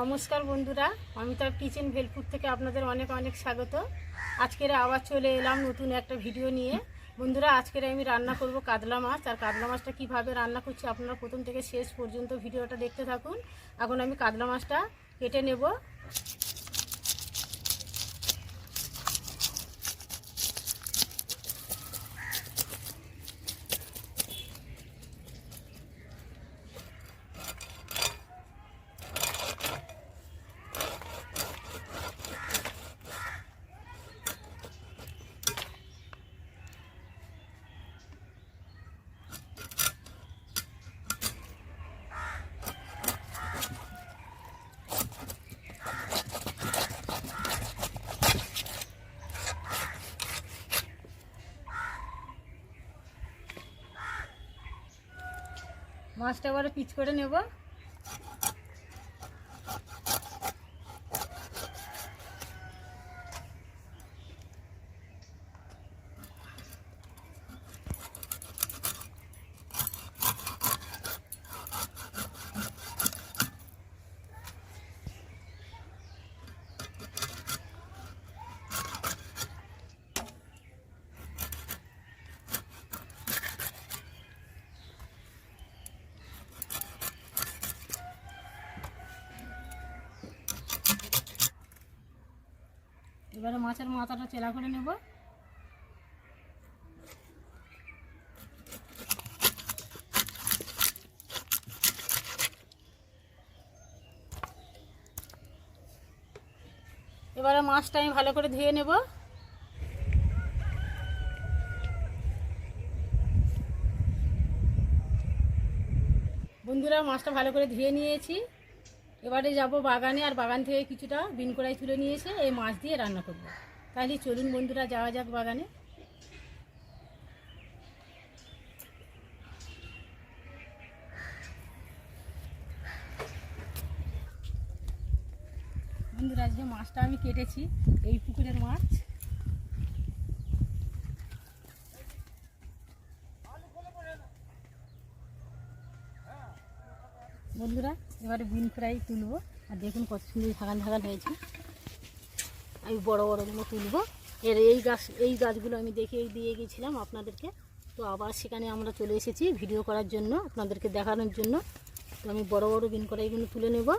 নমস্কার বন্ধুরা, অমিতাভ কিচেন ভেলপুর থেকে আপনাদের অনেক অনেক স্বাগত। আজকের আবার চলে এলাম নতুন একটা ভিডিও নিয়ে। বন্ধুরা, আজকের আমি রান্না করব কাতলা মাছ। আর কাতলা মাছটা কীভাবে রান্না করছি আপনারা প্রথম থেকে শেষ পর্যন্ত ভিডিওটা দেখতে থাকুন। এখন আমি কাতলা মাছটা কেটে নেব। মাছটা এবারে পিচ করে নেব। এবারে মাছের মাথাটা চেলা করে নেব। এবারে মাছটা আমি ভালো করে ধুয়ে নেব। বন্ধুরা, মাছটা ভালো করে ধুয়ে নিয়েছি। এবারে যাব বাগানে, আর বাগান থেকে কিছুটা বিন কড়াই তুলে নিয়ে এসে এই মাছ দিয়ে রান্না করব। তাহলে চলুন বন্ধুরা, যাওয়া যাক বাগানে। বন্ধুরা, যে মাছটা আমি কেটেছি এই পুকুরের মাছ। বন্ধুরা, এবারে বিন কড়াই তুলবো। আর দেখুন কত সুন্দর ঝাগান ঝাগান হয়েছে। আমি বড় বড়গুলো তুলবো। এই গাছগুলো আমি দেখে দিয়ে গেছিলাম আপনাদেরকে। তো আবার সেখানে আমরা চলে এসেছি ভিডিও করার জন্য, আপনাদেরকে দেখানোর জন্য। তো আমি বড় বড় বিন কড়াইগুলো তুলে নেব।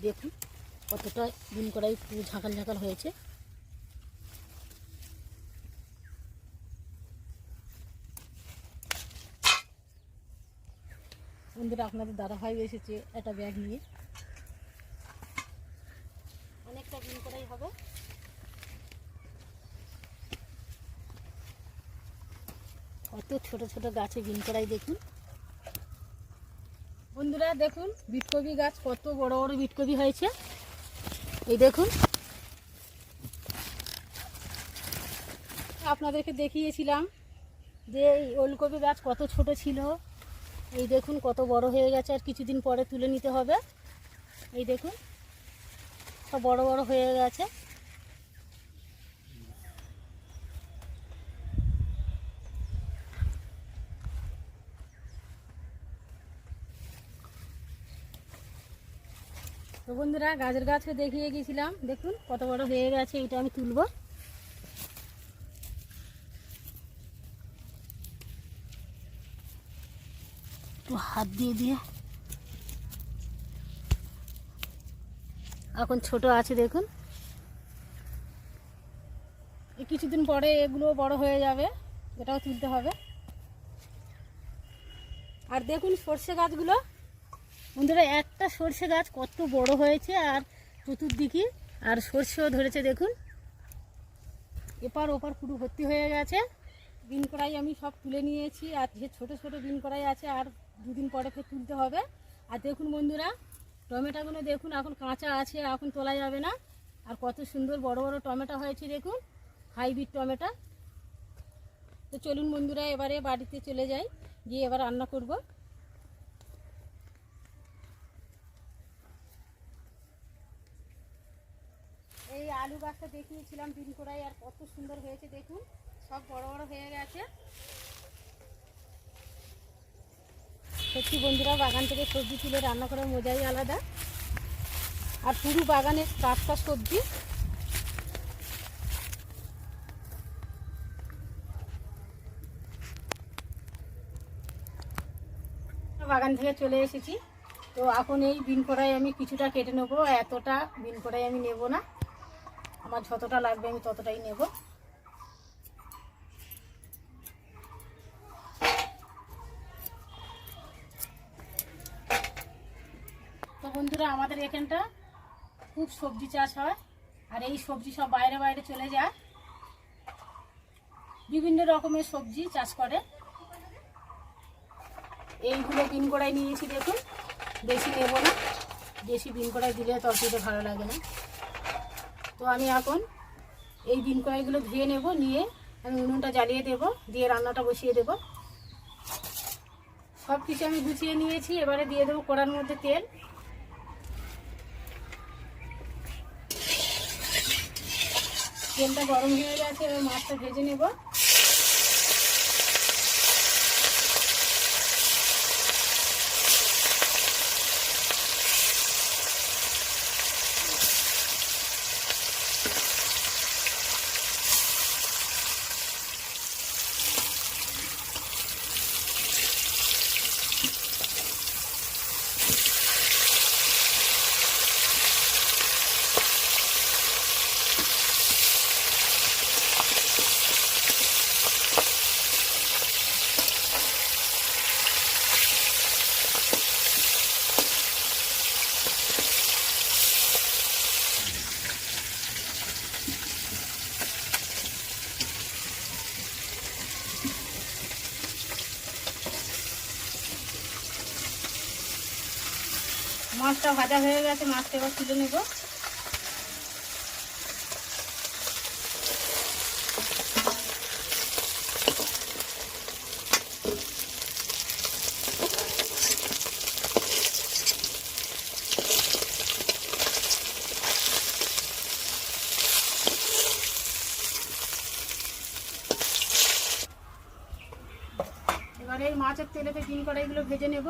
দেখুন কতটা বিন কড়াই পুরো ঝাঁকাল ঝাঁকাল হয়েছে। বন্ধুরা, আপনাদের দাদাভাই এসেছে একটা ব্যাগ নিয়ে। অনেকটা বিন কড়াই হবে। কত ছোট ছোট গাছে বিন কড়াই দেখুন। বন্ধুরা দেখুন, বিটকপি গাছ কত বড় বড় বিটকপি হয়েছে। এই দেখুন, আপনাদেরকে দেখিয়েছিলাম যে এই ওলকপি গাছ কত ছোট ছিল। এই দেখুন কত বড় হয়ে গেছে, আর কিছুদিন পরে তুলে নিতে হবে। এই দেখুন সব বড় বড় হয়ে গেছে। তো বন্ধুরা, গাছের গাছকে দেখিয়ে গেছিলাম, দেখুন কত বড় হয়ে গেছে। এটা আমি তুলব। একটু হাত দিয়ে দিয়ে এখন ছোট আছে দেখুন। কিছুদিন পরে এগুলো বড় হয়ে যাবে, এটাও তুলতে হবে। আর দেখুন সর্ষে গাছগুলো। বন্ধুরা, একটা সর্ষে গাছ কত বড় হয়েছে, আর চতুর্দিকে আর সর্ষেও ধরেছে দেখুন। এপার ওপার পুরো ভর্তি হয়ে গেছে। বিন কড়াই আমি সব তুলে নিয়েছি, আর যে ছোট ছোট বিন কড়াই আছে আর দুদিন পরে ফের তুলতে হবে। আর দেখুন বন্ধুরা, টমেটোগুলো দেখুন এখন কাঁচা আছে, এখন তোলা যাবে না। আর কত সুন্দর বড় বড় টমেটো হয়েছে দেখুন, হাইব্রিড টমেটো। তো চলুন বন্ধুরা, এবারে বাড়িতে চলে যাই, গিয়ে এবার রান্না করব। আলু গাছটা দেখিয়েছিলাম দিন করাই, আর কত সুন্দর হয়েছে দেখুন, সব বড় বড় হয়ে গেছে। সত্যি বন্ধুরা, বাগান থেকে সবজি তুলে রান্না করার মজাই আলাদা, আর পুরো বাগানের টাটকা সবজি। বাগান থেকে চলে এসেছি, তো এখন এই বিন কড়াই আমি কিছুটা কেটে নেবো। এতটা বিন কড়াই আমি নেব না, আমার যতটা লাগবে আমি ততটাই নেব। তো বন্ধুরা, আমাদের এখানটা খুব সবজি চাষ হয়, আর এই সবজি সব বাইরে বাইরে চলে যায়, বিভিন্ন রকমের সবজি চাষ করে। এইগুলো বিন কড়াই নিয়েছি দেখুন, বেশি নেব না, বেশি বিন কড়াই দিলে তরকারিটা ভালো লাগে না। তো আমি এখন এই বিন কড়াইগুলো ধুয়ে নেব, নিয়ে আমি উনুনটা জ্বালিয়ে দেব, দিয়ে রান্নাটা বসিয়ে দেব। সব কিছু আমি গুছিয়ে নিয়েছি, এবারে দিয়ে দেবো কড়ার মধ্যে তেল। তেলটা গরম হয়ে গেছে, এবার মাছটা ভেজে নেব। মাছটা ভাজা হয়ে গেছে, মাছটা এবার তুলে নেব। এবারে এই মাছের তেলেতে বিন কড়াইগুলো ভেজে নেব।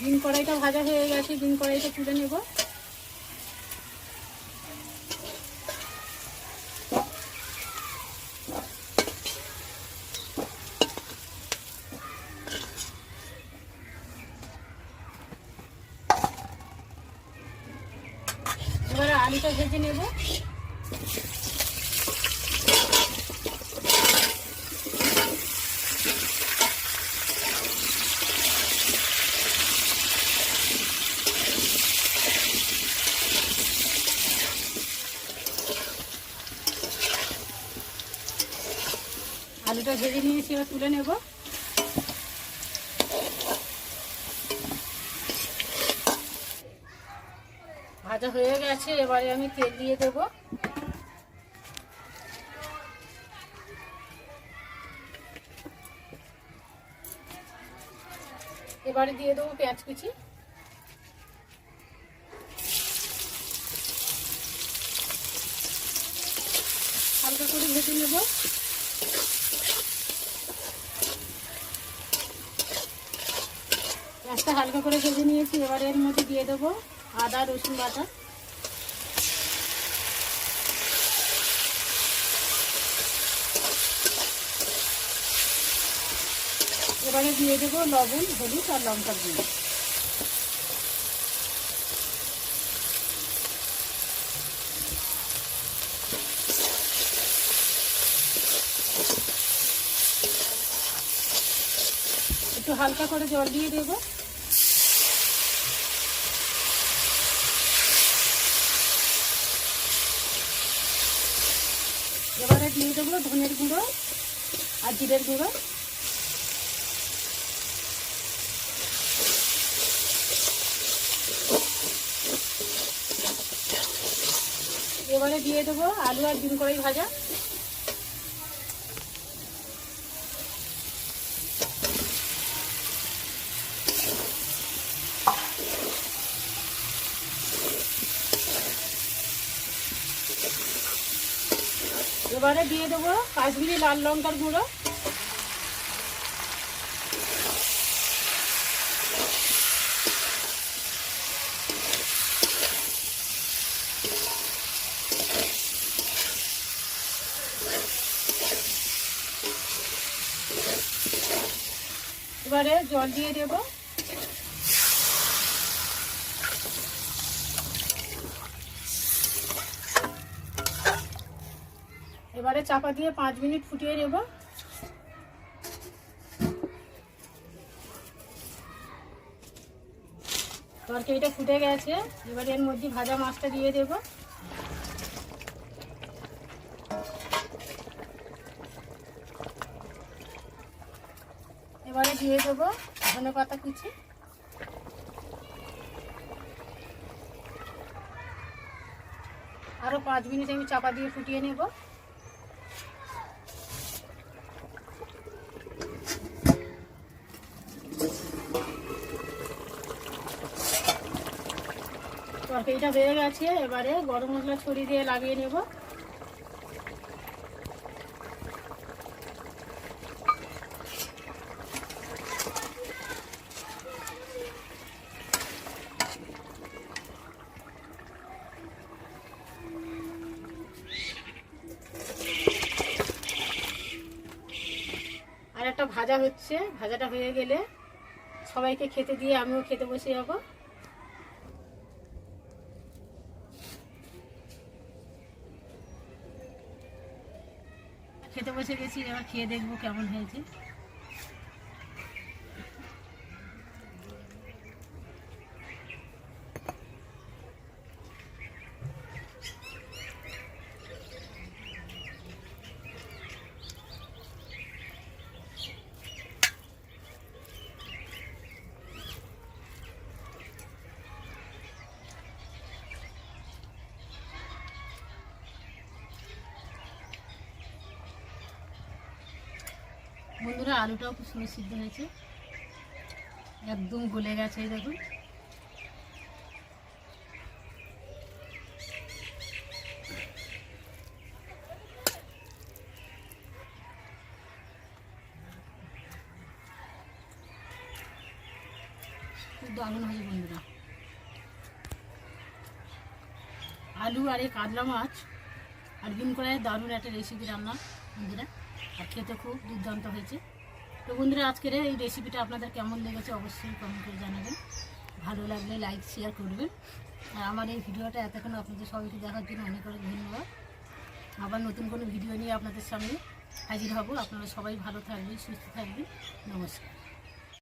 বিন কড়াইটা ভাজা হয়ে গেছে, বিন কড়াইটা তুলে নেব। এবারে আলুটা ভেজে নেব। আলুটা ভেজে নিয়েছি, এবার তুলে নেব। ভাজা হয়ে গেছে, এবারে আমি তেল দিয়ে দেব। এবারে দিয়ে দেবো পেঁয়াজ কুচি। হালকা করে ভেজে নেব। পেঁয়াজটা হালকা করে ভেজে নিয়েছি, এবারে এর মধ্যে দিয়ে দেবো আদা রসুন বাটা। এবারে দিয়ে দেবো লবণ, হলুদ আর লঙ্কার গুঁড়ো। একটু হালকা করে জল দিয়ে দেবো। এবারে দিয়ে দেবো ধনের গুঁড়ো আর জিরের গুঁড়ো। এবারে দিয়ে দেবো আলু আর ডিম কড়াই ভাজা। এবারে দিয়ে দেবো কাশ্মীরি লাল লঙ্কার গুঁড়ো। এবারে জল দিয়ে দেব। এবারে চাপা দিয়ে 5 মিনিট ফুটিয়ে নেব। তরকারিটা ফুটে গেছে, এবারে এর মধ্যে ভাজা মাছটা দিয়ে দেব। এবারে দিয়ে দেবো ধনেপাতা কুচি। আরো 5 মিনিট আমি চাপা দিয়ে ফুটিয়ে নেব। তরকারিটা হয়ে গেছে, এবারে গরম মশলা ছড়িয়ে দিয়ে লাগিয়ে নেব। আর একটা ভাজা হচ্ছে, ভাজাটা হয়ে গেলে সবাইকে খেতে দিয়ে আমিও খেতে বসে যাবো। খেতে বসে গেছি, এবার খেয়ে দেখবো কেমন হয়েছে। বন্ধুরা আলুটাও খুব সুন্দর সিদ্ধ হয়েছে, একদম গলে গেছে। এই দেখুন, খুব দারুণ হয়েছে বন্ধুরা। আলু আর এই কাতলা মাছ আর ডিম কড়াইয়ের দারুণ একটা রেসিপি রান্না বন্ধুরা, আর খেতে খুব দুর্দান্ত হয়েছে। তো বন্ধুরা আজকের এই রেসিপিটা আপনাদের কেমন লেগেছে অবশ্যই কমেন্ট করে জানাবেন। ভালো লাগলে লাইক শেয়ার করবেন। আর আমার এই ভিডিওটা এতক্ষণ আপনাদের সবাইকে দেখার জন্য অনেক অনেক ধন্যবাদ। আবার নতুন কোনো ভিডিও নিয়ে আপনাদের সামনে হাজির হব। আপনারা সবাই ভালো থাকবেন, সুস্থ থাকবেন। নমস্কার।